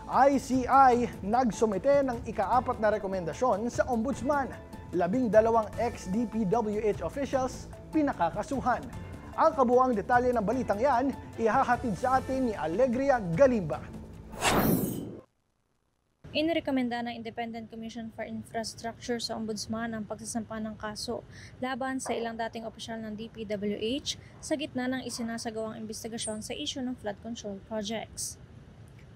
ICI nagsumite ng ika-4 na rekomendasyon sa Ombudsman. 12 ex-DPWH officials pinakakasuhan. Ang kabuuang detalye ng balitang yan, ihahatid sa atin ni Alegria Galimba. Inirekomenda ng Independent Commission for Infrastructure sa Ombudsman ang pagsasampa ng kaso laban sa ilang dating opisyal ng DPWH sa gitna ng isinasagawang investigasyon sa isyu ng flood control projects.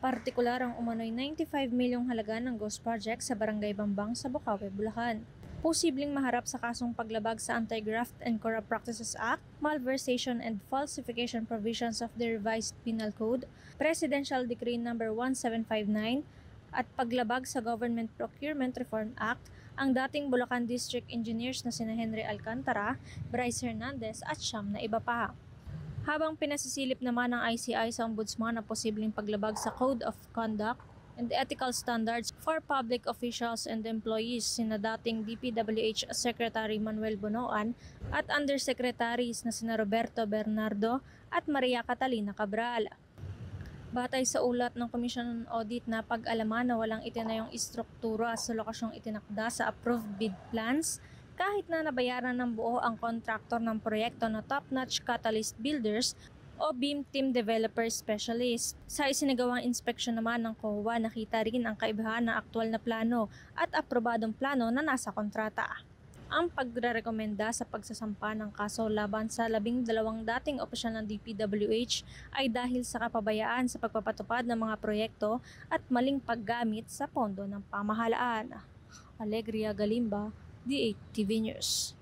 Partikular ang umano'y 95 milyong halaga ng ghost project sa Barangay Bambang sa Bukawi, Bulacan. Posibleng maharap sa kasong paglabag sa Anti-Graft and Corrupt Practices Act, Malversation and Falsification Provisions of the Revised Penal Code, Presidential Decree No. 1759, at paglabag sa Government Procurement Reform Act ang dating Bulacan District Engineers na sina Henry Alcantara, Bryce Hernandez at siyam na iba pa. Habang pinasisilip naman ng ICI sa Ombudsman ang posibleng paglabag sa Code of Conduct and Ethical Standards for Public Officials and Employees sina dating DPWH Secretary Manuel Bonoan at Undersecretaries na sina Roberto Bernardo at Maria Catalina Cabral. Batay sa ulat ng Commission on Audit na pag-alaman na walang itinayong istruktura sa lokasyong itinakda sa approved bid plans, kahit na nabayaran ng buo ang kontraktor ng proyekto na Top Notch Catalyst Builders o BEAM Team Developer Specialist. Sa isinagawang inspeksyon naman ng COA, nakita rin ang kaibahan ng aktwal na plano at aprobadong plano na nasa kontrata. Ang pagrerekomenda sa pagsasampa ng kaso laban sa 12 dating opisyal ng DPWH ay dahil sa kapabayaan sa pagpapatupad ng mga proyekto at maling paggamit sa pondo ng pamahalaan. Alegria Galimba, D8 TV News.